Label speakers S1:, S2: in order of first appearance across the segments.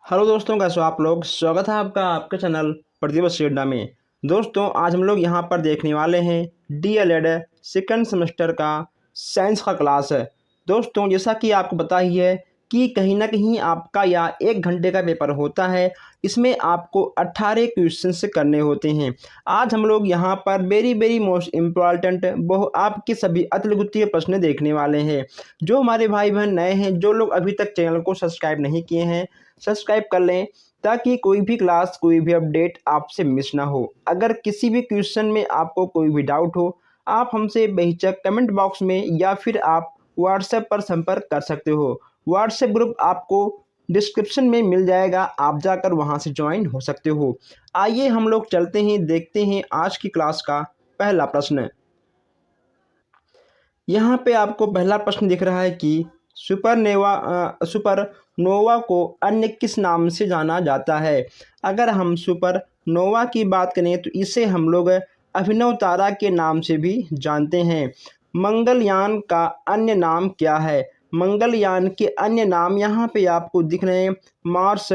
S1: Hello दोस्तों, कैसे हो आप लोग। स्वागत है आपका आपके चैनल प्रतिदिवस अड्डा में। दोस्तों, आज हम लोग यहाँ पर देखने वाले हैं डीएलएड सेकंड सेमेस्टर का साइंस का क्लास है। दोस्तों, जैसा कि आपको पता ही है कि कहीं ना कहीं आपका या 1 घंटे का पेपर होता है। इसमें आपको 18 क्वेश्चन करने होते हैं। आज हम लोग यहाँ पर वेरी वेरी मोस्ट इम्पॉर्टेंट आपके सभी अतुलनीय प्रश्न देखने वाले हैं। जो हमारे भाई बहन नए हैं, जो लोग अभी तक चैनल को सब्सक्राइब नहीं किए हैं, सब्सक्राइब कर लें ताकि कोई भी क्लास कोई भी अपडेट आपसे मिस ना हो। अगर किसी भी क्वेश्चन में आपको कोई भी डाउट हो, आप हमसे बेहिचक कमेंट बॉक्स में या फिर आप व्हाट्सएप पर संपर्क कर सकते हो। व्हाट्सएप ग्रुप आपको डिस्क्रिप्शन में मिल जाएगा, आप जाकर वहां से ज्वाइन हो सकते हो। आइए हम लोग चलते हैं, देखते हैं आज की क्लास का पहला प्रश्न। यहाँ पे आपको पहला प्रश्न दिख रहा है कि सुपरनोवा को अन्य किस नाम से जाना जाता है। अगर हम सुपरनोवा की बात करें तो इसे हम लोग अभिनव तारा के नाम से भी जानते हैं। मंगलयान का अन्य नाम क्या है। मंगलयान के अन्य नाम यहाँ पे आपको दिख रहे हैं, मार्स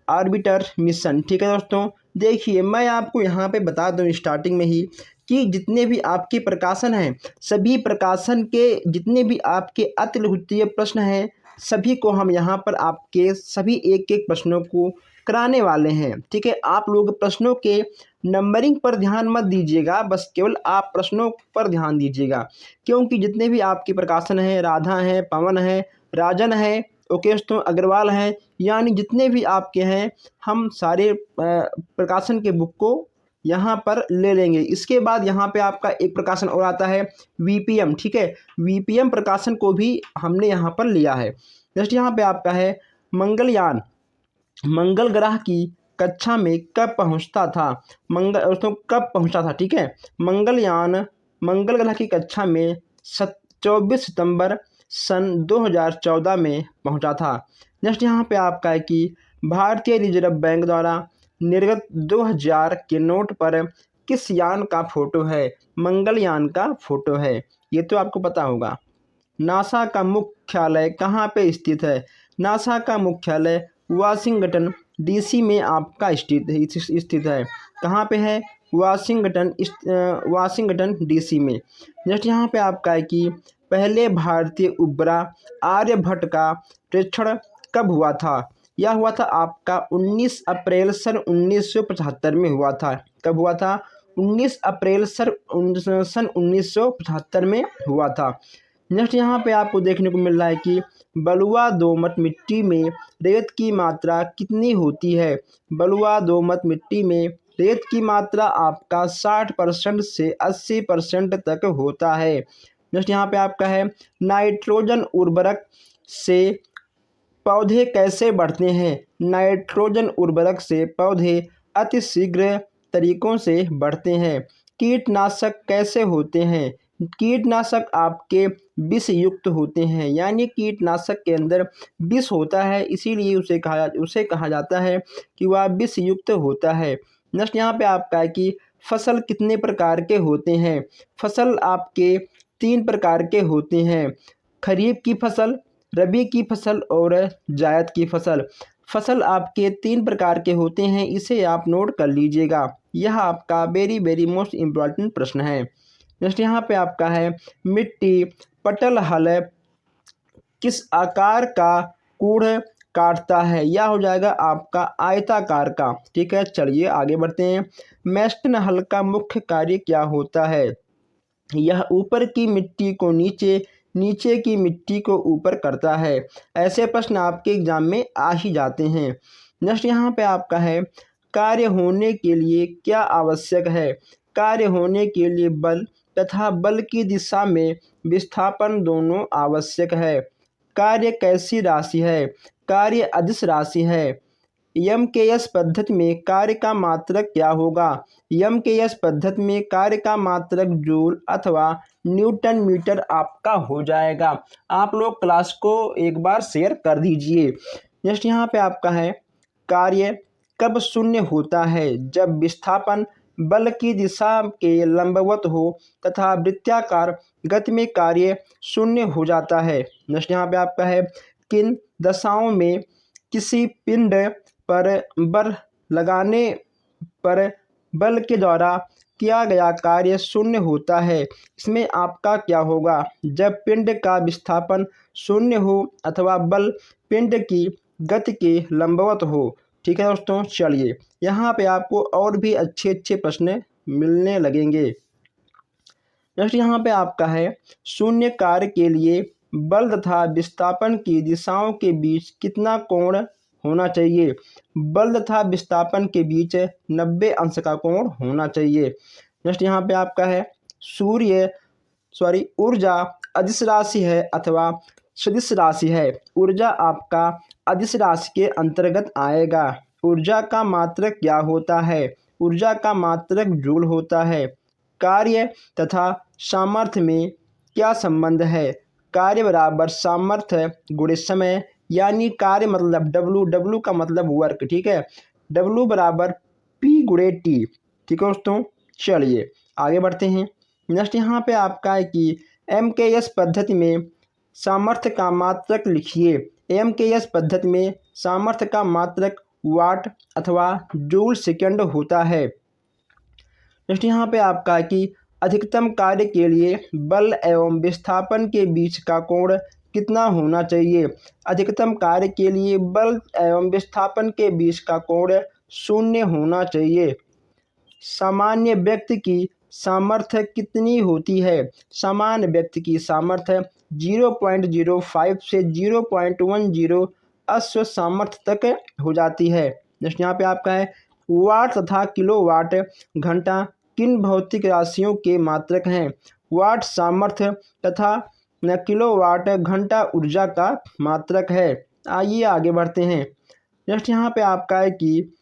S1: आर्बिटर मिशन। ठीक है दोस्तों, देखिए मैं आपको यहाँ पे बता दूँ स्टार्टिंग में ही कि जितने भी आपके प्रकाशन हैं, सभी प्रकाशन के जितने भी आपके अतिलिखित प्रश्न हैं, सभी को हम यहाँ पर आपके सभी एक एक प्रश्नों को कराने वाले हैं। ठीक है, आप लोग प्रश्नों के नंबरिंग पर ध्यान मत दीजिएगा, बस केवल आप प्रश्नों पर ध्यान दीजिएगा। क्योंकि जितने भी आपके प्रकाशन हैं, राधा हैं, पवन है, राजन है, ओके दोस्तों, अग्रवाल हैं, यानी जितने भी आपके हैं, हम सारे प्रकाशन के बुक को यहाँ पर ले लेंगे। इसके बाद यहाँ पे आपका एक प्रकाशन और आता है वीपीएम। ठीक है, वीपीएम प्रकाशन को भी हमने यहाँ पर लिया है। नेक्स्ट यहाँ पे आपका है मंगलयान मंगल ग्रह की कक्षा में कब पहुँचता था। दोस्तों कब पहुँचा था। ठीक है, मंगलयान मंगल ग्रह की कक्षा में 24 सितंबर सन 2014 में पहुँचा था। नेक्स्ट यहाँ पे आपका है कि भारतीय रिजर्व बैंक द्वारा निर्गत 2000 के नोट पर किस यान का फोटो है। मंगलयान का फोटो है, ये तो आपको पता होगा। नासा का मुख्यालय कहाँ पे स्थित है। नासा का मुख्यालय वाशिंगटन डीसी में आपका स्थित है। कहाँ पे है, वाशिंगटन डीसी में। नेक्स्ट यहाँ पे आपका है कि पहले भारतीय उपग्रह आर्यभट्ट का परीक्षण कब हुआ था। यह हुआ था आपका 19 अप्रैल सन 1975 में हुआ था। कब हुआ था, 19 अप्रैल सन 1975 में हुआ था। नेक्स्ट यहाँ पे आपको देखने को मिल रहा है कि बलुआ दोमट मिट्टी में रेत की मात्रा कितनी होती है। बलुआ दोमट मिट्टी में रेत की मात्रा आपका 60% से 80% तक होता है। नेक्स्ट यहाँ पे आपका है नाइट्रोजन उर्वरक से पौधे कैसे बढ़ते हैं। नाइट्रोजन उर्वरक से पौधे अतिशीघ्र तरीकों से बढ़ते हैं। कीटनाशक कैसे होते हैं। कीटनाशक आपके विष युक्त होते हैं, यानी कीटनाशक के अंदर विष होता है, इसीलिए उसे कहा जाता है कि वह विष युक्त होता है। नेक्स्ट यहाँ पे आपका है कि फसल कितने प्रकार के होते हैं। फसल आपके 3 प्रकार के होते हैं, खरीफ की फसल, रबी की फसल और जायद की फसल। फसल आपके 3 प्रकार के होते हैं, इसे आप नोट कर लीजिएगा। यह आपका वेरी वेरी मोस्ट इम्पॉर्टेंट प्रश्न है। नेक्स्ट यहाँ पे आपका है मिट्टी पटल हल किस आकार का कूढ़ काटता है। यह हो जाएगा आपका आयताकार का। ठीक है, चलिए आगे बढ़ते हैं। मैस्टन हल का मुख्य कार्य क्या होता है। यह ऊपर की मिट्टी को नीचे, नीचे की मिट्टी को ऊपर करता है। ऐसे प्रश्न आपके एग्जाम में आ ही जाते हैं। नेक्स्ट यहाँ पे आपका है कार्य होने के लिए क्या आवश्यक है। कार्य होने के लिए बल तथा बल की दिशा में विस्थापन दोनों आवश्यक है। कार्य कैसी राशि है। कार्य अदिश राशि है। यम के एस पद्धति में कार्य का मात्रक क्या होगा। यम के एस पद्धति में कार्य का मात्रक जूल अथवा न्यूटन मीटर आपका हो जाएगा। आप लोग क्लास को एक बार शेयर कर दीजिए। नेक्स्ट यहाँ पे आपका है कार्य कब शून्य होता है। जब विस्थापन बल की दिशा के लंबवत हो तथा वृत्ताकार गति में कार्य शून्य हो जाता है। नेक्स्ट यहाँ पे आपका है किन दशाओं में किसी पिंड पर बल लगाने पर बल के द्वारा किया गया कार्य शून्य होता है। इसमें आपका क्या होगा? जब पिंड का विस्थापन शून्य हो अथवा बल पिंड की गति के लंबवत हो। ठीक है दोस्तों, चलिए यहाँ पे आपको और भी अच्छे अच्छे प्रश्न मिलने लगेंगे। नेक्स्ट यहाँ पे आपका है, शून्य कार्य के लिए बल तथा विस्थापन की दिशाओं के बीच कितना कोण होना चाहिए? बल तथा विस्थापन के बीच 90 अंश का कोण होना चाहिए। नेक्स्ट यहाँ पे आपका है, ऊर्जा अदिश राशि है अथवा सदिश राशि है? ऊर्जा आपका अदिश राशि के अंतर्गत आएगा। ऊर्जा का मात्रक क्या होता है? ऊर्जा का मात्रक जूल होता है। कार्य तथा सामर्थ्य में क्या संबंध है? कार्य बराबर सामर्थ्य गुणे समय, यानी कार्य मतलब W, W का मतलब वर्क। ठीक है, W बराबर P गुणे T। ठीक है दोस्तों, चलिए आगे बढ़ते हैं। नेक्स्ट यहाँ पे आपका है कि MKS पद्धति में सामर्थ्य का मात्रक लिखिए। MKS पद्धति में सामर्थ्य का मात्रक वाट अथवा जूल सेकंड होता है। नेक्स्ट यहाँ पे आपका है कि अधिकतम कार्य के लिए बल एवं विस्थापन के बीच का कोण कितना होना चाहिए? अधिकतम कार्य के लिए बल एवं विस्थापन के बीच का कोण शून्य होना चाहिए। सामान्य व्यक्ति की सामर्थ्य कितनी होती है? सामान्य व्यक्ति की सामर्थ्य 0.05 से 0.10 अश्व सामर्थ्य तक हो जाती है। नेक्स्ट यहाँ पे आपका है, वाट तथा किलोवाट घंटा किन भौतिक राशियों के मात्रक हैं? वाट सामर्थ्य तथा किलोवाट घंटा ऊर्जा का मात्रक है। आइए आगे बढ़ते हैं। नेक्स्ट यहाँ पे आपका है कि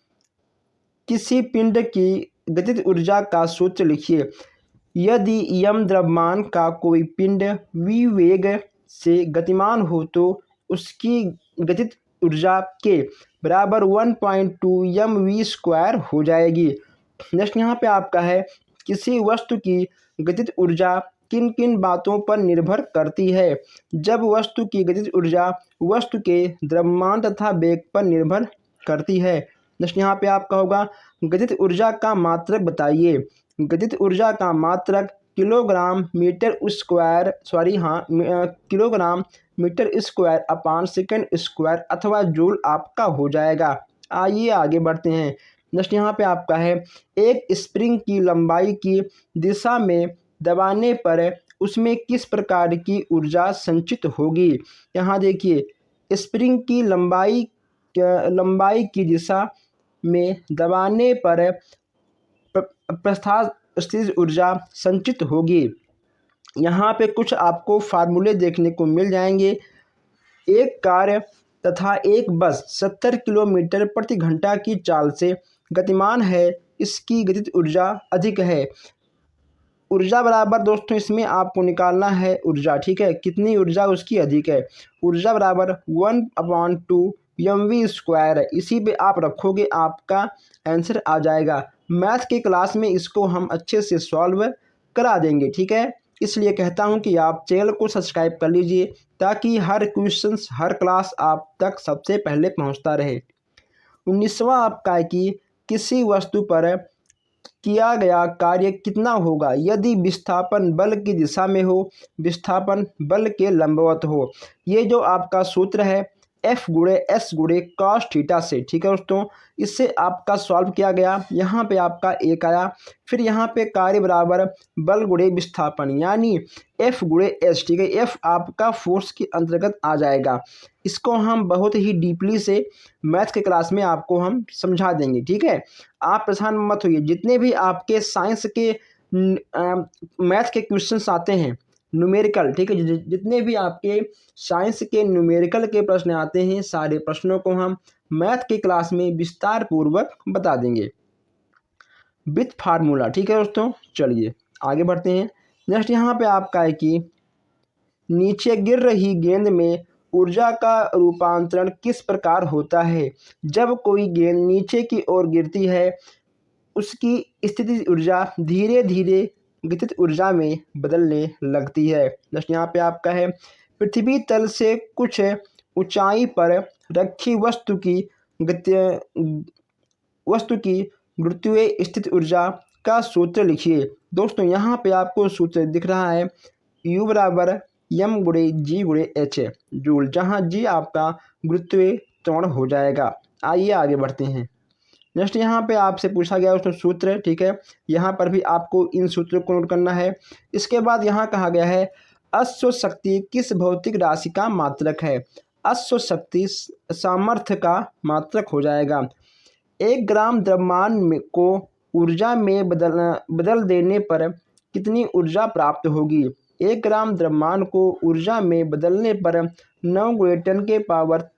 S1: किसी पिंड की गतिज ऊर्जा का सूत्र लिखिए। यदि यम द्रव्यमान का कोई पिंड v वेग से गतिमान हो तो उसकी गतिज ऊर्जा के बराबर 1.2 mv² हो जाएगी। नेक्स्ट यहाँ पे आपका है, किसी वस्तु की गतिज ऊर्जा किन किन बातों पर निर्भर करती है? जब वस्तु की गतिज ऊर्जा वस्तु के द्रव्यमान तथा वेग पर निर्भर करती है। नेक्स्ट यहाँ पे आपका होगा, गतिज ऊर्जा का मात्रक बताइए। गतिज ऊर्जा का मात्रक kilogram metre square upon second square अथवा जूल आपका हो जाएगा। आइए आगे बढ़ते हैं। नेक्स्ट यहाँ पे आपका है, एक स्प्रिंग की लंबाई की दिशा में दबाने पर उसमें किस प्रकार की ऊर्जा संचित होगी? यहाँ देखिए, स्प्रिंग की लंबाई की दिशा में दबाने पर प्रस्थास्थित स्थिर ऊर्जा संचित होगी। यहाँ पे कुछ आपको फार्मूले देखने को मिल जाएंगे। एक कार तथा एक बस 70 किलोमीटर प्रति घंटा की चाल से गतिमान है, इसकी गतिज ऊर्जा अधिक है। ऊर्जा बराबर दोस्तों इसमें आपको निकालना है ऊर्जा। ठीक है, कितनी ऊर्जा उसकी अधिक है? ऊर्जा बराबर 1/2 mv²। इसी पे आप रखोगे, आपका आंसर आ जाएगा। मैथ के क्लास में इसको हम अच्छे से सॉल्व करा देंगे। ठीक है, इसलिए कहता हूं कि आप चैनल को सब्सक्राइब कर लीजिए ताकि हर क्वेश्चंस हर क्लास आप तक सबसे पहले पहुंचता रहे। 19वां आपका है कि किसी वस्तु पर किया गया कार्य कितना होगा यदि विस्थापन बल की दिशा में हो, विस्थापन बल के लंबवत हो? ये जो आपका सूत्र है F गुणे S गुणे cos थीटा से। ठीक है दोस्तों, इससे आपका सॉल्व किया गया। यहाँ पे आपका एक आया, फिर यहाँ पे कार्य बराबर बल गुणे विस्थापन यानी F गुणे S। ठीक है, F आपका फोर्स के अंतर्गत आ जाएगा। इसको हम बहुत ही डीपली से मैथ के क्लास में आपको हम समझा देंगे। ठीक है, आप परेशान मत होइए। जितने भी आपके साइंस के मैथ के क्वेश्चंस आते हैं न्यूमेरिकल, ठीक है, जितने भी आपके साइंस के न्यूमेरिकल के प्रश्न आते हैं, सारे प्रश्नों को हम मैथ की क्लास में विस्तार पूर्वक बता देंगे विथ फार्मूला। ठीक है दोस्तों, चलिए आगे बढ़ते हैं। नेक्स्ट यहाँ पे आपका है कि नीचे गिर रही गेंद में ऊर्जा का रूपांतरण किस प्रकार होता है? जब कोई गेंद नीचे की ओर गिरती है, उसकी स्थितिज ऊर्जा धीरे धीरे गतिज ऊर्जा में बदलने लगती है। नेक्स्ट यहाँ पे आपका है, पृथ्वी तल से कुछ ऊंचाई पर रखी वस्तु की गुरुत्वीय स्थिति ऊर्जा का सूत्र लिखिए। दोस्तों यहाँ पे आपको सूत्र दिख रहा है U बराबर m गुणे जी गुणे एच जूल, जहाँ जी आपका गुरुत्वीय त्वरण हो जाएगा। आइए आगे बढ़ते हैं। नेक्स्ट यहाँ पे आपसे पूछा गया उसका सूत्र, ठीक है, यहाँ पर भी आपको इन सूत्रों को नोट करना है। इसके बाद यहाँ कहा गया है अश्व शक्ति किस भौतिक राशि का मात्रक है। अश्व शक्ति सामर्थ्य का मात्रक हो जाएगा। 1 ग्राम द्रव्यमान को ऊर्जा में बदल देने पर कितनी ऊर्जा प्राप्त होगी। 1 ग्राम द्रव्यमान को ऊर्जा में बदलने पर 9 गुणे 10 के पावर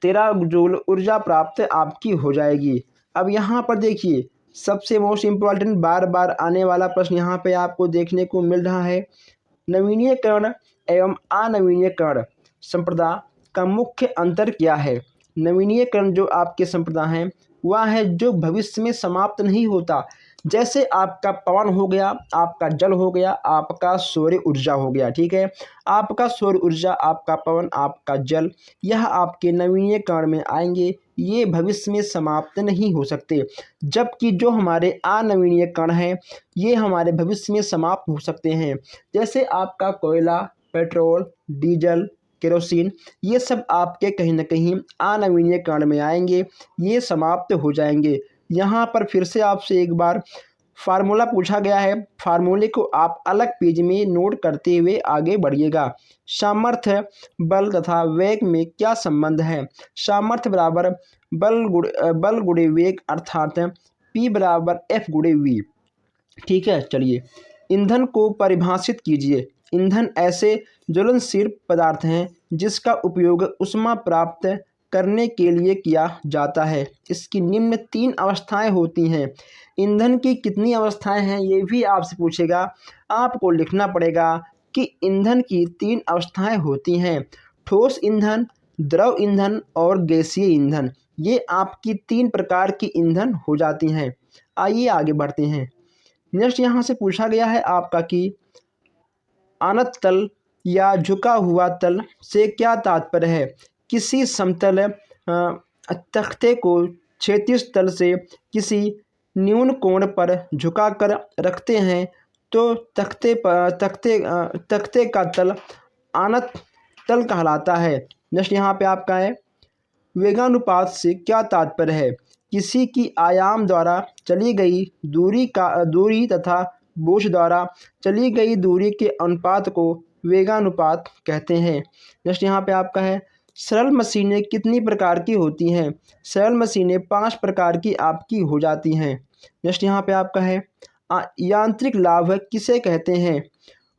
S1: 13 जूल ऊर्जा प्राप्त आपकी हो जाएगी। अब यहाँ पर देखिए सबसे मोस्ट इम्पॉर्टेंट बार बार आने वाला प्रश्न यहाँ पे आपको देखने को मिल रहा है। नवीनीकरण एवं अनवीनीकरण संप्रदा का मुख्य अंतर क्या है। नवीनीकरण जो आपके संप्रदा हैं वह है जो भविष्य में समाप्त नहीं होता, जैसे आपका पवन हो गया, आपका जल हो गया, आपका सौर ऊर्जा हो गया, ठीक है। आपका सौर ऊर्जा, आपका पवन, आपका जल, यह आपके नवीनीकरण में आएंगे, ये भविष्य में समाप्त नहीं हो सकते। जबकि जो हमारे अनवीनीकरण हैं ये हमारे भविष्य में समाप्त हो सकते हैं, जैसे आपका कोयला, पेट्रोल, डीजल, केरोसिन, ये सब आपके कहीं ना कहीं अनवीनीकरण में आएंगे, ये समाप्त हो जाएंगे। यहाँ पर फिर से आपसे एक बार फार्मूला पूछा गया है, फार्मूले को आप अलग पेज में नोट करते हुए आगे बढ़िएगा। सामर्थ्य बल तथा वेग में क्या संबंध है। सामर्थ्य बराबर बल गुणे वेग अर्थात P बराबर F गुणे V, ठीक है। चलिए ईंधन को परिभाषित कीजिए। ईंधन ऐसे ज्वलनशील पदार्थ हैं जिसका उपयोग ऊष्मा प्राप्त करने के लिए किया जाता है। इसकी निम्न 3 अवस्थाएं होती हैं। ईंधन की कितनी अवस्थाएं हैं ये भी आपसे पूछेगा। आपको लिखना पड़ेगा कि ईंधन की 3 अवस्थाएं होती हैं, ठोस ईंधन, द्रव ईंधन और गैसीय ईंधन। ये आपकी 3 प्रकार की ईंधन हो जाती हैं। आइए आगे बढ़ते हैं। नेक्स्ट यहाँ से पूछा गया है आपका कि अनत तल या झुका हुआ तल से क्या तात्पर्य है। किसी समतल तख्ते को क्षैतिज तल से किसी न्यून कोण पर झुकाकर रखते हैं तो तख्ते का तल अनत तल कहलाता है। नेक्स्ट यहाँ पे आपका है वेगानुपात से क्या तात्पर्य है। किसी की आयाम द्वारा चली गई दूरी तथा बोझ द्वारा चली गई दूरी के अनुपात को वेगानुपात कहते हैं। नेक्स्ट यहाँ पे आपका है सरल मशीनें कितनी प्रकार की होती हैं। सरल मशीनें 5 प्रकार की आपकी हो जाती हैं। नेक्स्ट यहाँ पे आपका है यांत्रिक लाभ किसे कहते हैं।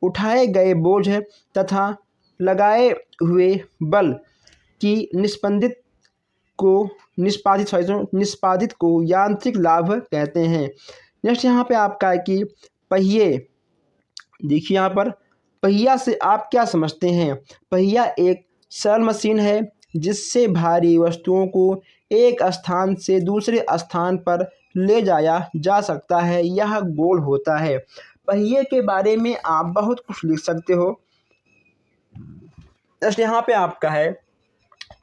S1: उठाए गए बोझ तथा लगाए हुए बल की निष्पादित को यांत्रिक लाभ कहते हैं। नेक्स्ट यहाँ पे आपका है कि पहिए। देखिए यहाँ पर पहिया से आप क्या समझते हैं। पहिया एक सरल मशीन है जिससे भारी वस्तुओं को एक स्थान से दूसरे स्थान पर ले जाया जा सकता है। यह गोल होता है। पहिए के बारे में आप बहुत कुछ लिख सकते हो। नेक्स्ट यहाँ पे आपका है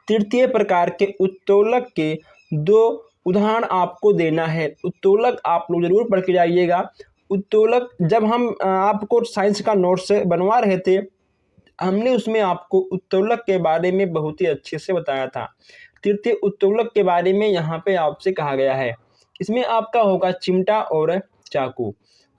S1: तृतीय प्रकार के उत्तोलक के 2 उदाहरण आपको देना है। उत्तोलक आप लोग जरूर पढ़ के जाइएगा। उत्तोलक जब हम आपको साइंस का नोट्स बनवा रहे थे हमने उसमें आपको उत्तोलक के बारे में बहुत ही अच्छे से बताया था। तृतीय उत्तोलक के बारे में यहाँ पे आपसे कहा गया है। इसमें आपका होगा चिमटा और चाकू।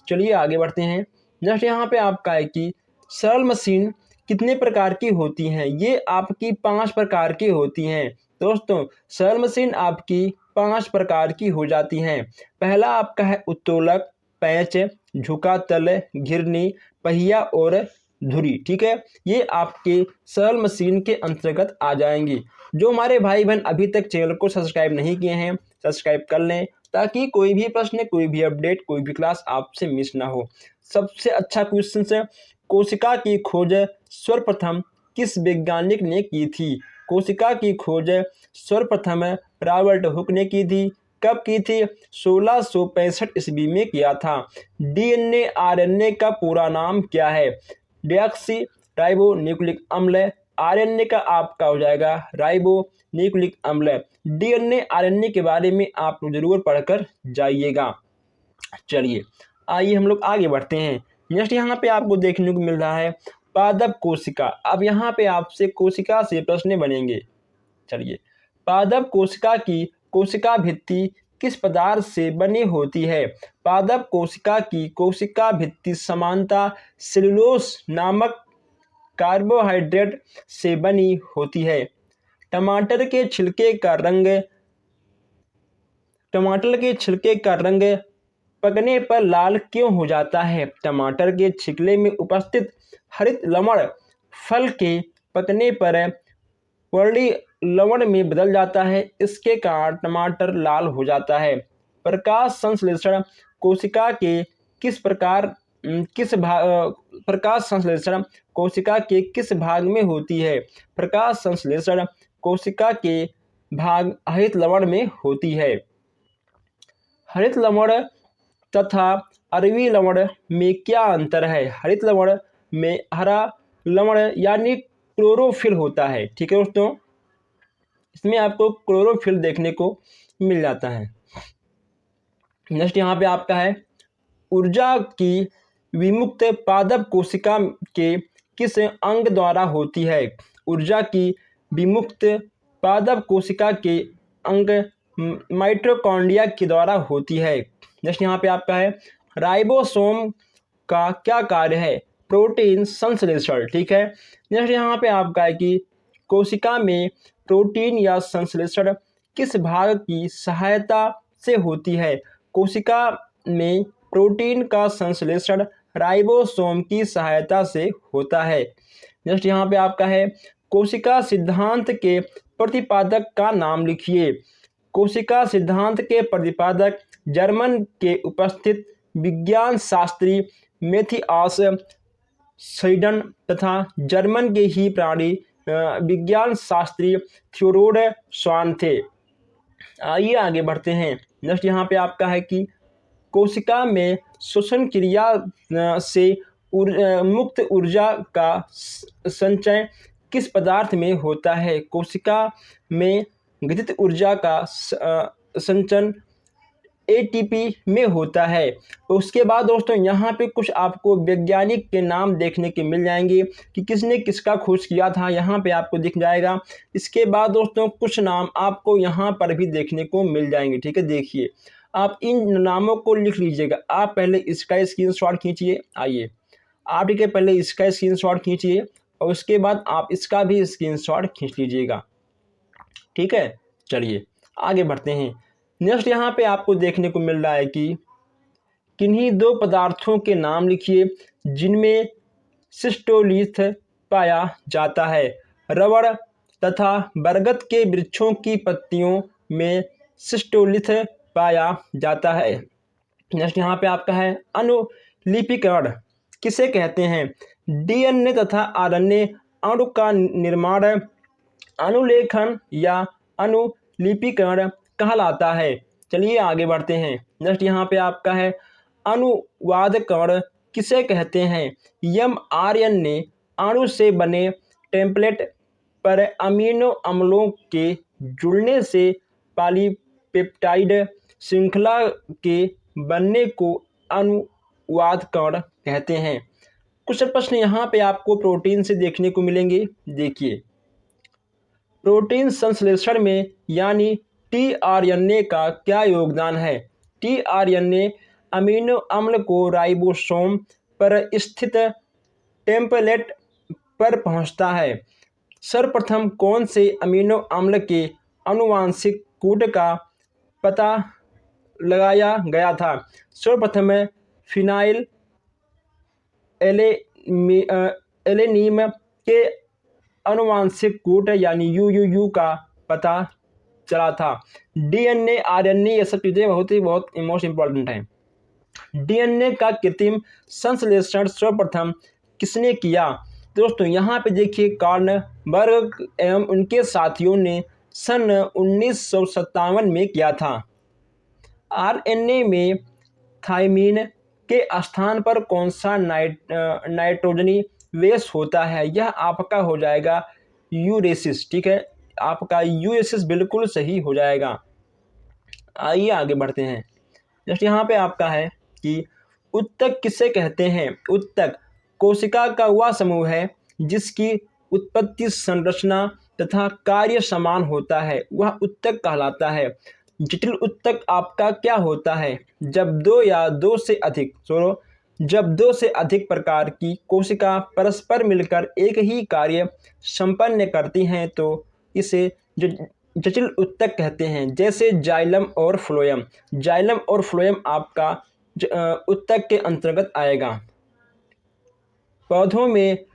S1: चलिए आगे बढ़ते हैं। नेक्स्ट यहाँ पे आपका है कि सरल मशीन कितने प्रकार की होती हैं। ये आपकी 5 प्रकार की होती हैं। दोस्तों सरल मशीन आपकी 5 प्रकार की हो जाती हैं। पहला आपका है उत्तोलक, पैच, झुका तल, घिरनी, पहिया और धुरी, ठीक है। ये आपके सरल मशीन के अंतर्गत आ जाएंगी। जो हमारे भाई बहन अभी तक चैनल को सब्सक्राइब नहीं किए हैं सब्सक्राइब कर लें ताकि कोई भी प्रश्न, कोई भी अपडेट, कोई भी क्लास आपसे मिस ना हो। सबसे अच्छा क्वेश्चन है कोशिका की खोज सर्वप्रथम किस वैज्ञानिक ने की थी। कोशिका की खोज सर्वप्रथम रॉबर्ट हुक ने की थी। कब की थी। 1665 ईस्वी में किया था। DNA RNA का पूरा नाम क्या है। डीऑक्सी राइबो न्यूक्लिक अम्ल, आरएनए का आपका हो जाएगा राइबो न्यूक्लिक अम्ल। डीएनए आरएनए के बारे में आप जरूर पढ़कर जाइएगा। चलिए आइए हम लोग आगे बढ़ते हैं। नेक्स्ट यहाँ पे आपको देखने को मिल रहा है पादप कोशिका। अब यहाँ पे आपसे कोशिका से प्रश्न बनेंगे। चलिए, पादप कोशिका की कोशिका भित्ति किस पदार्थ से बनी होती है? पादप कोशिका की कोशिका भित्ति समानता सेलुलोस नामक कार्बोहाइड्रेट से बनी होती है। टमाटर के छिलके का रंग पकने पर लाल क्यों हो जाता है? टमाटर के छिलके में उपस्थित हरित लवण फल के पकने पर वर्णी लवण में बदल जाता है, इसके कारण टमाटर लाल हो जाता है। प्रकाश संश्लेषण कोशिका के किस भाग में होती है? प्रकाश संश्लेषण कोशिका के भाग हरित लवण में होती है। हरित लवण तथा अरबी लवण में क्या अंतर है? हरित लवण में हरा लवण यानी क्लोरोफिल होता है। ठीक है दोस्तों, इसमें आपको क्लोरोफिल देखने को मिल जाता है। नेक्स्ट यहाँ पे आपका है ऊर्जा की विमुक्त पादप कोशिका के किस अंग द्वारा होती है? ऊर्जा की विमुक्त पादप कोशिका के अंग माइटोकॉन्ड्रिया के द्वारा होती है। नेक्स्ट यहाँ पे आपका है राइबोसोम का क्या कार्य है? प्रोटीन संश्लेषण। ठीक है, नेक्स्ट यहाँ पे आपका है कि कोशिका में प्रोटीन या संश्लेषण किस भाग की सहायता से होती है? कोशिका में प्रोटीन का संश्लेषण राइबोसोम की सहायता से होता है। नेक्स्ट यहाँ पे आपका है कोशिका सिद्धांत के प्रतिपादक का नाम लिखिए। कोशिका सिद्धांत के प्रतिपादक जर्मन के उपस्थित विज्ञान शास्त्री मैथियास स्वीडन तथा जर्मन के ही प्राणी विज्ञान शास्त्री थियोडोर स्वान थे। आइए आगे बढ़ते हैं। नेक्स्ट यहाँ पे आपका है कि कोशिका में श्वसन क्रिया से मुक्त ऊर्जा का संचय किस पदार्थ में होता है? कोशिका में गतिज ऊर्जा का संचयन एटीपी में होता है। उसके बाद दोस्तों यहाँ पे कुछ आपको वैज्ञानिक के नाम देखने के मिल जाएंगे कि किसने किसका खोज किया था, यहाँ पे आपको दिख जाएगा। इसके बाद दोस्तों कुछ नाम आपको यहाँ पर भी देखने को मिल जाएंगे। ठीक है, देखिए आप इन नामों को लिख लीजिएगा। आप पहले इसका स्क्रीनशॉट खींचिए। आइए आप ठीक है पहले इसका स्क्रीनशॉट खींचिए और उसके बाद आप इसका भी स्क्रीनशॉट खींच लीजिएगा। ठीक है, चलिए आगे बढ़ते हैं। नेक्स्ट यहाँ पे आपको देखने को मिल रहा है कि किन्हीं दो पदार्थों के नाम लिखिए जिनमें सिस्टोलिथ पाया जाता है। रबड़ तथा बरगद के वृक्षों की पत्तियों में सिस्टोलिथ पाया जाता है। नेक्स्ट यहाँ पे आपका है अनुलिपिकरण किसे कहते हैं? डीएनए तथा आरएनए अणु का निर्माण अनुलेखन या अनुलिपिकरण कहलाता है। चलिए आगे बढ़ते हैं। नेक्स्ट यहाँ पे आपका है अनुवादकरण किसे कहते हैं? mRNA अणु से बने टेम्पलेट पर अमीनो अम्लों के जुड़ने से पॉलीपेप्टाइड श्रृंखला के बनने को अनुवादकरण कहते हैं। कुछ प्रश्न यहाँ पे आपको प्रोटीन से देखने को मिलेंगे। देखिए प्रोटीन संश्लेषण में यानी टीआरएनए का क्या योगदान है? टीआरएनए अमीनो अम्ल को राइबोसोम पर स्थित टेम्पलेट पर पहुंचता है। सर्वप्रथम कौन से अमीनो अम्ल के आनुवंशिक कूट का पता लगाया गया था? सर्वप्रथम फिनाइल एलेनिन के आनुवंशिक कूट यानी यूयूयू का पता चला था। डीएनए आरएनए ये सब चीज़ें बहुत मोस्ट इम्पॉर्टेंट हैं। डीएनए का कृत्रिम संश्लेषण सर्वप्रथम किसने किया? दोस्तों यहाँ पे देखिए कार्ल बर्ग एवं उनके साथियों ने सन 1957 में किया था। आरएनए में थायमीन के स्थान पर कौन सा नाइट्रोजनी बेस होता है? यह आपका हो जाएगा यूरेसिस। ठीक है, आपका यूरेसिस बिल्कुल सही हो जाएगा। आइए आगे बढ़ते हैं। जस्ट यहाँ पे आपका है कि उत्तक किसे कहते हैं। उत्तक कोशिका का वह समूह है जिसकी उत्पत्ति, संरचना तथा कार्य समान होता है, वह उत्तक कहलाता है। जटिल उत्तक आपका क्या होता है, जब दो या दो से अधिक जब दो से अधिक प्रकार की कोशिका परस्पर मिलकर एक ही कार्य संपन्न करती हैं तो इसे जटिल उत्तक कहते हैं। जैसे जाइलम और फ्लोएम। जाइलम और फ्लोएम आपका उत्तक के अंतर्गत आएगा। पौधों में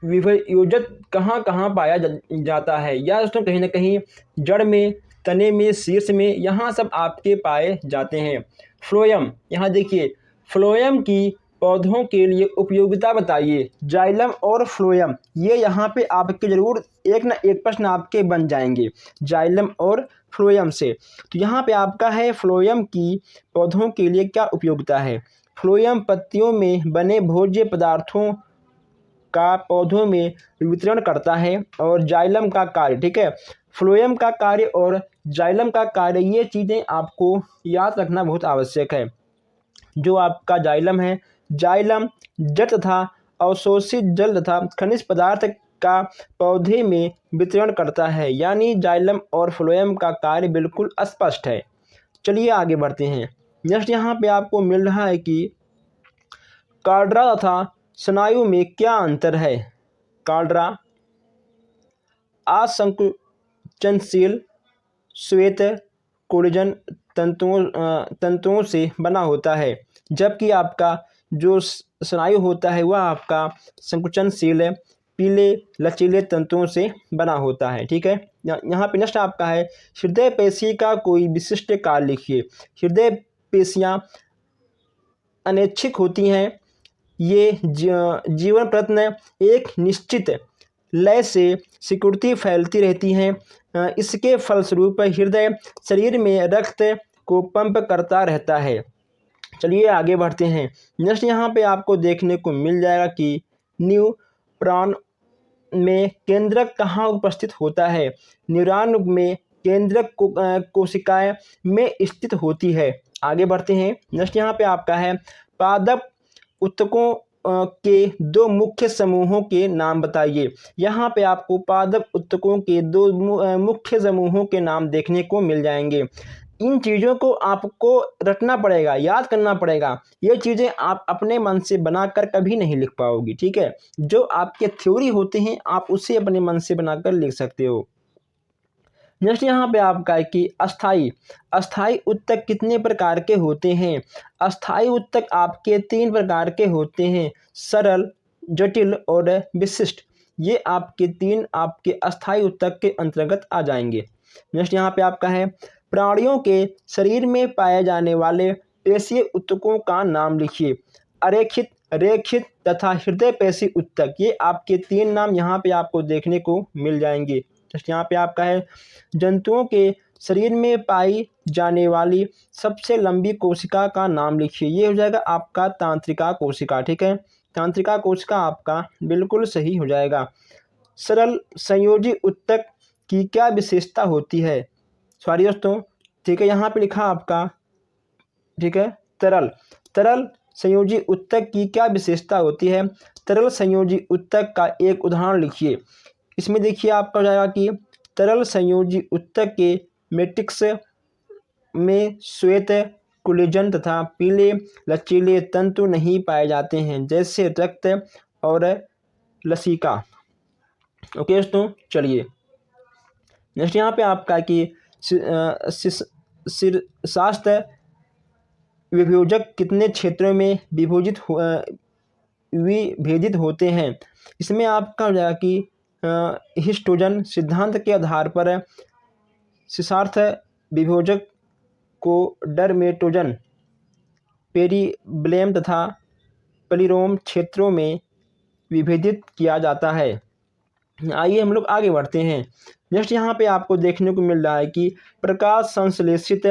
S1: विभयोजक कहाँ कहाँ पाया जाता है, या दोस्तों कहीं ना कहीं जड़ में, तने में, शीर्ष में, यहाँ सब आपके पाए जाते हैं। फ्लोएम, यहाँ देखिए फ्लोएम की पौधों के लिए उपयोगिता बताइए। जाइलम और फ्लोएम, ये यहाँ पे आपके जरूर एक ना एक प्रश्न आपके बन जाएंगे जाइलम और फ्लोएम से। तो यहाँ पे आपका है फ्लोएम की पौधों के लिए क्या उपयोगिता है। फ्लोएम पत्तियों में बने भोज्य पदार्थों का पौधों में वितरण करता है और जाइलम का कार्य, ठीक है, फ्लोएम का कार्य और जाइलम का कार्य, ये चीज़ें आपको याद रखना बहुत आवश्यक है। जो आपका जाइलम है, जाइलम जड़ तथा अवशोषित जल तथा खनिज पदार्थ का पौधे में वितरण करता है, यानी जाइलम और फ्लोएम का कार्य बिल्कुल स्पष्ट है। चलिए आगे बढ़ते हैं। नेक्स्ट यहाँ पे आपको मिल रहा है कि कार्डरा तथा स्नायु में क्या अंतर है। कार्डरा असंकुचनशील श्वेत कोलेजन तंतुओं से बना होता है, जबकि आपका जो स्नायु होता है वह आपका संकुचनशील पीले लचीले तंतुओं से बना होता है। ठीक है, यहाँ पे नेक्स्ट आपका है हृदय पेशी का कोई विशिष्ट कार्य लिखिए। हृदय पेशियाँ अनैच्छिक होती हैं, ये जीवन प्रयत्न एक निश्चित लय से सिकुड़ती फैलती रहती हैं। इसके फलस्वरूप हृदय शरीर में रक्त को पंप करता रहता है। चलिए आगे बढ़ते हैं। नेक्स्ट यहाँ पे आपको देखने को मिल जाएगा कि न्यूरॉन में केंद्रक कहाँ उपस्थित होता है। न्यूरॉन में केंद्रक कोशिकाएं में स्थित होती है। आगे बढ़ते हैं। नेक्स्ट यहाँ पे आपका है पादप उत्तकों के दो मुख्य समूहों के नाम बताइए। यहाँ पे आपको पादप उत्तकों के दो मुख्य समूहों के नाम देखने को मिल जाएंगे। इन चीज़ों को आपको रटना पड़ेगा, याद करना पड़ेगा। ये चीज़ें आप अपने मन से बनाकर कभी नहीं लिख पाओगी। ठीक है, जो आपके थ्योरी होते हैं आप उसे अपने मन से बनाकर लिख सकते हो। नेक्स्ट यहाँ पे आपका है कि अस्थाई उत्तक कितने प्रकार के होते हैं। अस्थाई उत्तक आपके 3 प्रकार के होते हैं, सरल, जटिल और विशिष्ट। ये आपके 3 आपके अस्थाई उत्तक के अंतर्गत आ जाएंगे। नेक्स्ट यहाँ पे आपका है प्राणियों के शरीर में पाए जाने वाले पेशीय उत्तकों का नाम लिखिए। अरेखित, रेखित तथा हृदय पेशी उत्तक, ये आपके 3 नाम यहाँ पे आपको देखने को मिल जाएंगे। जस्ट यहाँ पे आपका है जंतुओं के शरीर में पाई जाने वाली सबसे लंबी कोशिका का नाम लिखिए। ये हो जाएगा आपका तांत्रिका कोशिका। ठीक है, तांत्रिका कोशिका आपका बिल्कुल सही हो जाएगा। सरल संयोजी उत्तक की क्या विशेषता होती है। सॉरी दोस्तों, ठीक है, यहाँ पे लिखा आपका, ठीक है, तरल संयोजी उत्तक की क्या विशेषता होती है। तरल संयोजी उत्तक का एक उदाहरण लिखिए। इसमें देखिए आपका हो जाएगा कि तरल संयोजी उत्तक के मैट्रिक्स में श्वेत कोलेजन तथा पीले लचीले तंतु नहीं पाए जाते हैं, जैसे रक्त और लसिका। ओके दोस्तों, चलिए नेक्स्ट यहाँ पे आपका कि शास्त्र विभोजक कितने क्षेत्रों में विभेदित होते हैं। इसमें आपका हो जाएगा कि हिस्टोजन सिद्धांत के आधार पर शिशार्थ विभोजक को डर्मेटोजन, पेरिब्लेम तथा पलिरोम क्षेत्रों में विभेदित किया जाता है। आइए हम लोग आगे बढ़ते हैं। नेक्स्ट यहाँ पे आपको देखने को मिल रहा है कि प्रकाश संश्लेषित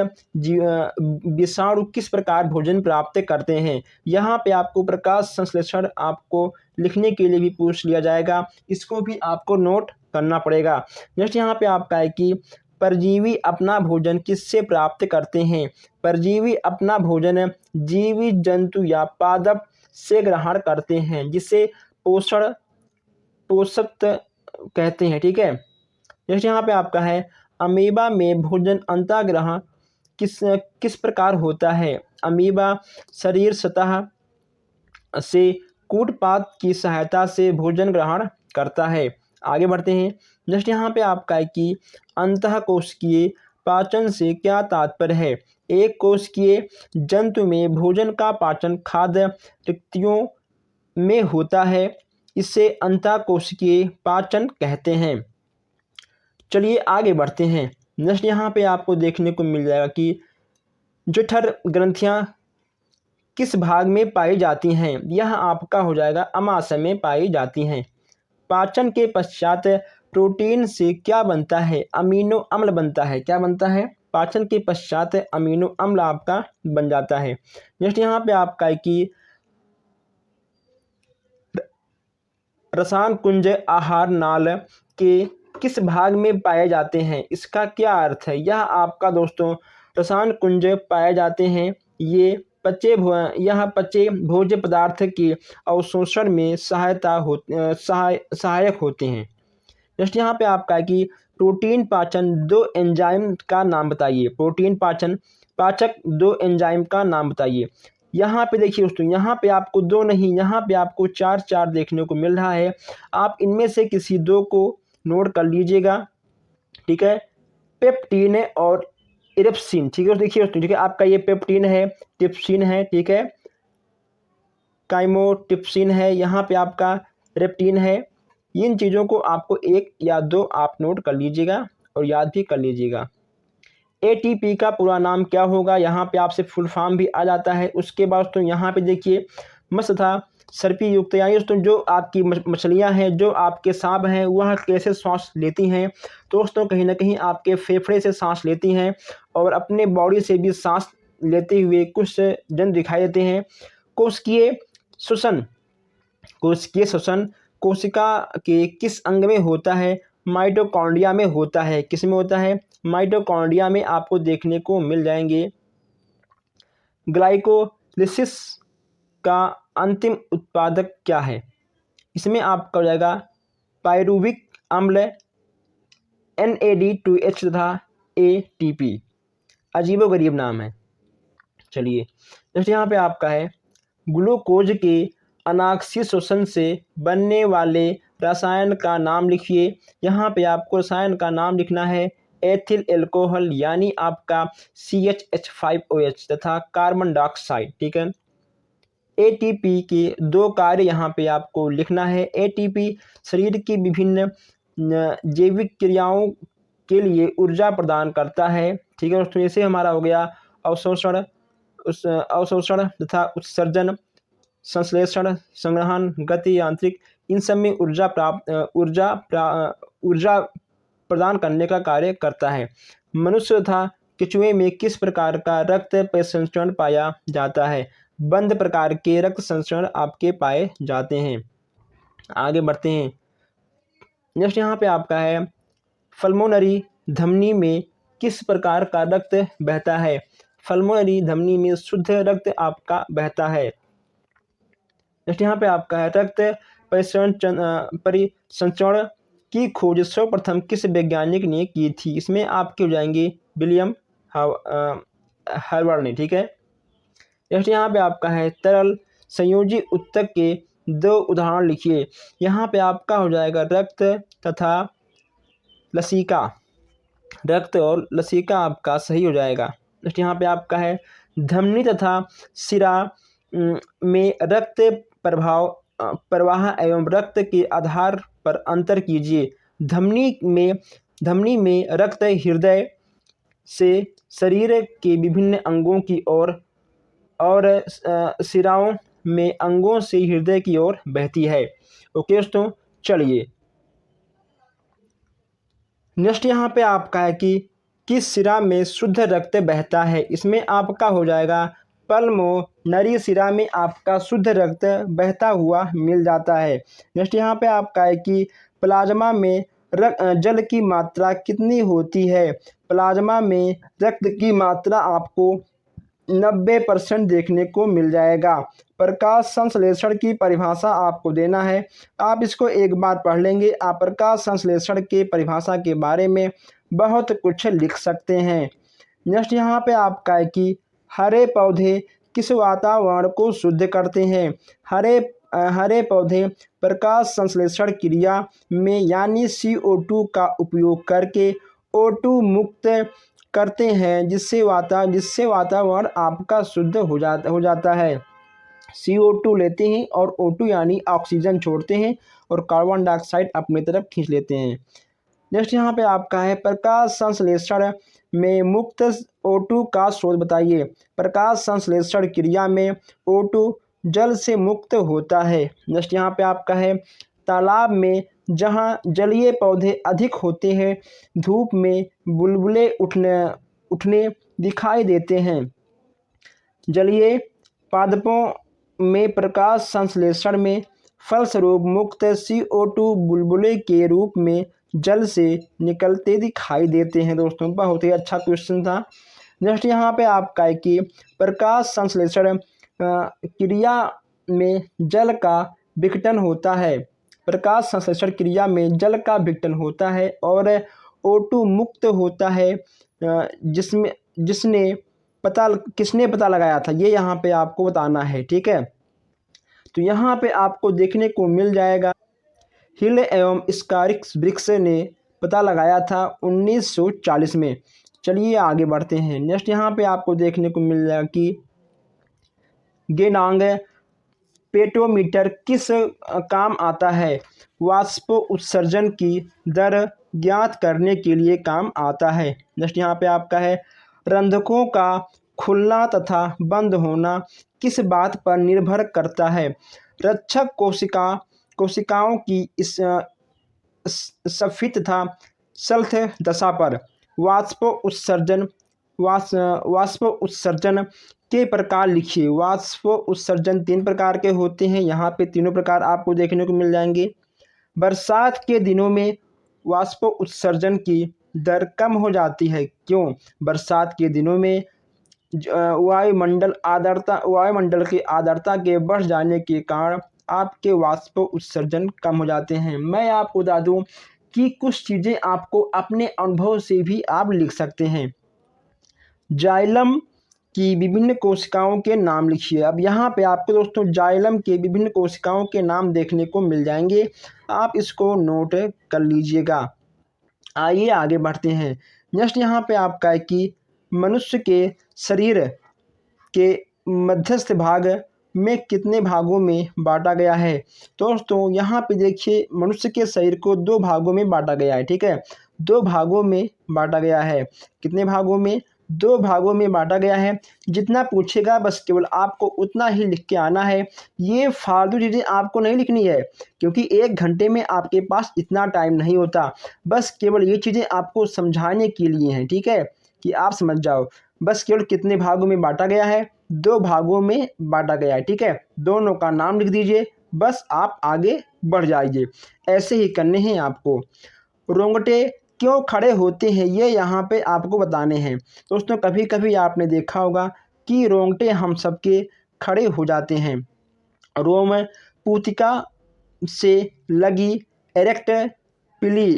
S1: विषाणु किस प्रकार भोजन प्राप्त करते हैं। यहाँ पे आपको प्रकाश संश्लेषण आपको लिखने के लिए भी पूछ लिया जाएगा, इसको भी आपको नोट करना पड़ेगा। नेक्स्ट यहाँ पे आपका है कि परजीवी अपना भोजन किससे प्राप्त करते हैं। परजीवी अपना भोजन जीवी जंतु या पादप से ग्रहण करते हैं, जिसे पोषक कहते हैं। ठीक है, जैसे यहाँ पे आपका है अमीबा में भोजन अंतःग्रहण किस किस प्रकार होता है। अमीबा शरीर सतह से कूटपात की सहायता से भोजन ग्रहण करता है। आगे बढ़ते हैं। जैसे यहाँ पे आपका है कि अंतःकोशिकीय पाचन से क्या तात्पर्य है। एक कोशिकीय जंतु में भोजन का पाचन खाद्य रिक्तियों में होता है, इसे अंतःकोशिकीय पाचन कहते हैं। चलिए आगे बढ़ते हैं। नेक्स्ट यहाँ पे आपको देखने को मिल जाएगा कि जठर ग्रंथियाँ किस भाग में पाई जाती हैं। यह आपका हो जाएगा अमाशय में पाई जाती हैं। पाचन के पश्चात प्रोटीन से क्या बनता है। अमीनो अम्ल बनता है। क्या बनता है। पाचन के पश्चात अमीनो अम्ल आपका बन जाता है। नेक्स्ट यहाँ पे आपका है कि रसायन कुंज आहार नाल के किस भाग में पाए जाते हैं। इसका क्या अर्थ है। यह आपका दोस्तों रसायन कुंज पाए जाते हैं, ये पचे भोज्य पदार्थ के अवशोषण में सहायक होते हैं। जस्ट यहाँ पे आपका है कि प्रोटीन पाचन दो एंजाइम का नाम बताइए। प्रोटीन पाचक दो एंजाइम का नाम बताइए। यहाँ पे देखिए दोस्तों, यहाँ पे आपको दो नहीं, यहाँ पे आपको चार देखने को मिल रहा है। आप इनमें से किसी दो को नोट कर लीजिएगा। ठीक है, पेप्टीन और इरिप्सिन। ठीक है, देखिए दोस्तों, ठीक है, आपका ये पेप्टीन है, टिप्सिन है, ठीक है, काइमोटिप्सिन है, यहाँ पे आपका रेप्टिन है। इन चीज़ों को आपको एक या दो आप नोट कर लीजिएगा और याद भी कर लीजिएगा। एटीपी का पूरा नाम क्या होगा। यहाँ पे आपसे फुल फॉर्म भी आ जाता है। उसके बाद तो यहाँ पे देखिए मत्स्य तथा सर्पी युक्त, यानी दोस्तों जो आपकी मछलियाँ हैं, जो आपके सांप हैं, वह कैसे सांस लेती हैं। तो दोस्तों कहीं ना कहीं आपके फेफड़े से सांस लेती हैं और अपने बॉडी से भी सांस लेते हुए कुछ जन दिखाई देते हैं। कोशिकीय श्वसन कोशिका के किस अंग में होता है। माइटोकॉन्ड्रिया में होता है। किस में होता है। माइटोकॉन्ड्रिया में आपको देखने को मिल जाएंगे। ग्लाइकोलिसिस का अंतिम उत्पादक क्या है। इसमें आपका हो जाएगा पायरुविक अम्ल, NAD2H तथा ATP। अजीबोगरीब नाम है। चलिए जैसे यहाँ पे आपका है ग्लूकोज के अनाक्षी शोषण से बनने वाले रसायन का नाम लिखिए। यहाँ पे आपको रसायन का नाम लिखना है एथिल एल्कोहल, यानी आपका CHH5OH तथा कार्बन डाइऑक्साइड। ठीक है, ATP के दो कार्य यहाँ पे आपको लिखना है। ATP शरीर की विभिन्न जैविक क्रियाओं के लिए ऊर्जा प्रदान करता है। ठीक है दोस्तों, जैसे हमारा हो गया अवशोषण तथा उत्सर्जन, संश्लेषण, संग्रहण, गति, यांत्रिक, इन सब में ऊर्जा प्रदान करने का कार्य करता है। मनुष्य तथा केंचुए में किस प्रकार का रक्त संचरण पाया जाता है। बंद प्रकार के रक्त संचरण आपके पाए जाते हैं। आगे बढ़ते हैं। नेक्स्ट यहाँ पे आपका है पल्मोनरी धमनी में किस प्रकार का रक्त बहता है। पल्मोनरी धमनी में शुद्ध रक्त आपका बहता है। नेक्स्ट यहाँ पे आपका है रक्त परिसंचरण की खोज सर्वप्रथम किस वैज्ञानिक ने की थी। इसमें आपके हो जाएंगे विलियम हार्वर्ड ने। ठीक है, नेक्स्ट यहाँ पे आपका है तरल संयोजी उत्तक के दो उदाहरण लिखिए। यहाँ पे आपका हो जाएगा रक्त तथा लसिका। रक्त और लसिका आपका सही हो जाएगा। नेक्स्ट यहाँ पे आपका है धमनी तथा शिरा में रक्त प्रवाह एवं रक्त के आधार पर अंतर कीजिए। धमनी में रक्त हृदय से शरीर के विभिन्न अंगों की ओर और शिराओं में अंगों से हृदय की ओर बहती है। ओके दोस्तों, चलिए नेक्स्ट यहाँ पे आपका है कि किस शिरा में शुद्ध रक्त बहता है। इसमें आपका हो जाएगा पल्मोनरी शिरा में आपका शुद्ध रक्त बहता हुआ मिल जाता है। नेक्स्ट यहाँ पे आपका है कि प्लाज्मा में जल की मात्रा कितनी होती है। प्लाज्मा में रक्त की मात्रा आपको 90% देखने को मिल जाएगा। प्रकाश संश्लेषण की परिभाषा आपको देना है, आप इसको एक बार पढ़ लेंगे। आप प्रकाश संश्लेषण के परिभाषा के बारे में बहुत कुछ लिख सकते हैं। नेक्स्ट यहाँ पे आपका है कि हरे पौधे किस वातावरण को शुद्ध करते हैं। हरे पौधे प्रकाश संश्लेषण क्रिया में यानी CO2 का उपयोग करके O2 मुक्त करते हैं, जिससे वातावरण आपका शुद्ध हो जाता है। CO2 लेते हैं और O2 यानी ऑक्सीजन छोड़ते हैं और कार्बन डाइऑक्साइड अपनी तरफ खींच लेते हैं। नेक्स्ट यहाँ पे आपका है प्रकाश संश्लेषण में मुक्त O2 का स्रोत बताइए। प्रकाश संश्लेषण क्रिया में O2 जल से मुक्त होता है। नेक्स्ट यहाँ पे आपका है तालाब में जहाँ जलीय पौधे अधिक होते हैं धूप में बुलबुले उठने दिखाई देते हैं। जलीय पादपों में प्रकाश संश्लेषण में फलस्वरूप मुक्त CO2 बुलबुले के रूप में जल से निकलते दिखाई देते हैं। दोस्तों बहुत ही अच्छा क्वेश्चन था। नेक्स्ट यहाँ पे आपका है कि प्रकाश संश्लेषण क्रिया में जल का विघटन होता है। प्रकाश संश्लेषण क्रिया में जल का विघटन होता है और O2 मुक्त होता है, किसने पता लगाया था, ये यहाँ पे आपको बताना है। ठीक है, तो यहाँ पे आपको देखने को मिल जाएगा हिल एवं स्कारिक्स ब्रिक्स ने पता लगाया था 1940 में। चलिए आगे बढ़ते हैं। नेक्स्ट यहाँ पे आपको देखने को मिल जाएगा कि गेनांग पेटोमीटर किस काम आता है। वाष्प उत्सर्जन की दर ज्ञात करने के लिए काम आता है। नेक्स्ट यहाँ पे आपका है रंध्रों का खुलना तथा बंद होना किस बात पर निर्भर करता है। रक्षक कोशिकाओं की इस सफित तथा सल्थ दशा पर। वाष्प उत्सर्जन के प्रकार लिखिए। वाष्प उत्सर्जन 3 प्रकार के होते हैं। यहाँ पे तीनों प्रकार आपको देखने को मिल जाएंगे। बरसात के दिनों में वाष्प उत्सर्जन की दर कम हो जाती है। क्यों? बरसात के दिनों में वायुमंडल की आर्द्रता के बढ़ जाने के कारण आपके वाष्प उत्सर्जन कम हो जाते हैं। मैं आपको बता दूं कि कुछ चीज़ें आपको अपने अनुभव से भी आप लिख सकते हैं। जाइलम की विभिन्न कोशिकाओं के नाम लिखिए। अब यहाँ पे आपको दोस्तों जाइलम के विभिन्न कोशिकाओं के नाम देखने को मिल जाएंगे, आप इसको नोट कर लीजिएगा। आइए आगे बढ़ते हैं। नेक्स्ट यहाँ पे आपका है कि मनुष्य के शरीर के मध्यस्थ भाग में कितने भागों में बांटा गया है। दोस्तों यहाँ पे देखिए मनुष्य के शरीर को 2 भागों में बांटा गया है। ठीक है, 2 भागों में बांटा गया है। कितने भागों में? 2 भागों में बांटा गया है। जितना पूछेगा बस केवल आपको उतना ही लिख के आना है। ये फालतू चीज़ें आपको नहीं लिखनी है, क्योंकि 1 घंटे में आपके पास इतना टाइम नहीं होता। बस केवल ये चीज़ें आपको समझाने के लिए हैं। ठीक है, कि आप समझ जाओ। बस केवल कितने भागों में बांटा गया है, 2 भागों में बांटा गया है। ठीक है, दोनों का नाम लिख दीजिए, बस आप आगे बढ़ जाइए। ऐसे ही करने हैं आपको। रोंगटे क्यों खड़े होते हैं, ये यहाँ पे आपको बताने हैं। दोस्तों कभी कभी आपने देखा होगा कि रोंगटे हम सबके खड़े हो जाते हैं। रोम पूतिका से लगी एरेक्ट पिली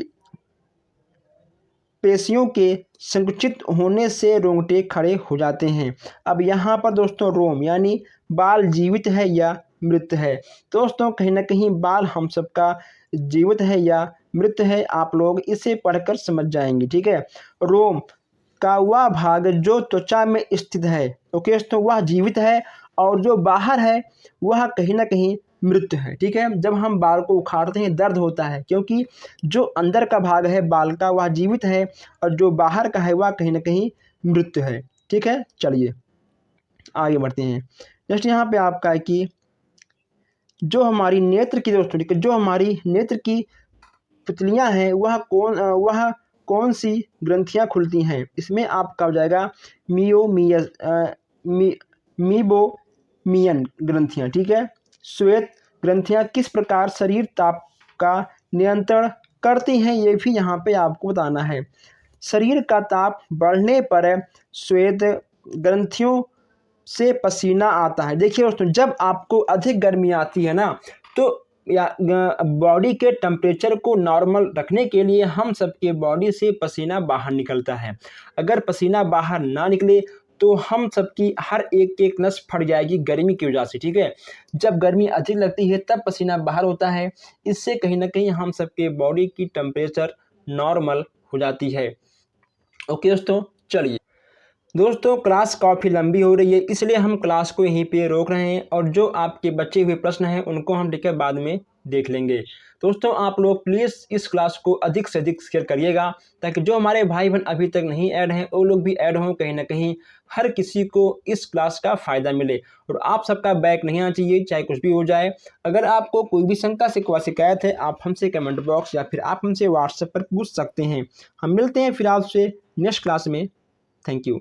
S1: पेशियों के संकुचित होने से रोंगटे खड़े हो जाते हैं। अब यहाँ पर दोस्तों रोम यानी बाल जीवित है या मृत है। दोस्तों कहीं ना कहीं बाल हम सबका जीवित है या मृत है, आप लोग इसे पढ़कर समझ जाएंगे। ठीक है, रोम का वह भाग जो त्वचा में स्थित है, ओके, तो वह जीवित है और जो बाहर है वह कहीं ना कहीं मृत है। ठीक है, जब हम बाल को उखाड़ते हैं दर्द होता है, क्योंकि जो अंदर का भाग है बाल का वह जीवित है और जो बाहर का है वह कहीं ना कहीं मृत है। ठीक है, चलिए आगे बढ़ते हैं। नेक्स्ट यहाँ पे आपका है कि जो हमारी नेत्र की दोस्तों जो हमारी नेत्र की पुतलियाँ हैं वह कौन सी ग्रंथियां खुलती हैं? इसमें आपका हो जाएगा मीबोमियन ग्रंथियां, ठीक है। श्वेत ग्रंथियां किस प्रकार शरीर ताप का नियंत्रण करती हैं, ये भी यहाँ पे आपको बताना है। शरीर का ताप बढ़ने पर श्वेत ग्रंथियों से पसीना आता है। देखिए दोस्तों, जब आपको अधिक गर्मी आती है ना, तो या बॉडी के टेम्परेचर को नॉर्मल रखने के लिए हम सबके बॉडी से पसीना बाहर निकलता है। अगर पसीना बाहर ना निकले तो हम सबकी हर एक एक नस फट जाएगी गर्मी की वजह से, ठीक है। जब गर्मी अधिक लगती है तब पसीना बाहर होता है, इससे कहीं ना कहीं हम सबके बॉडी की टेम्परेचर नॉर्मल हो जाती है। ओके दोस्तों, चलिए दोस्तों, क्लास काफ़ी लंबी हो रही है, इसलिए हम क्लास को यहीं पे रोक रहे हैं और जो आपके बचे हुए प्रश्न हैं उनको हम ठीक है बाद में देख लेंगे। दोस्तों, आप लोग प्लीज़ इस क्लास को अधिक से अधिक शेयर करिएगा, ताकि जो हमारे भाई बहन अभी तक नहीं ऐड हैं वो लोग भी ऐड हों। कहीं ना कहीं हर किसी को इस क्लास का फ़ायदा मिले और आप सबका बैक नहीं आना चाहिए, चाहे कुछ भी हो जाए। अगर आपको कोई भी शंका शिकवा शिकायत है, आप हमसे कमेंट बॉक्स या फिर आप हमसे व्हाट्सएप पर पूछ सकते हैं। हम मिलते हैं फिर आपसे नेक्स्ट क्लास में। Thank you.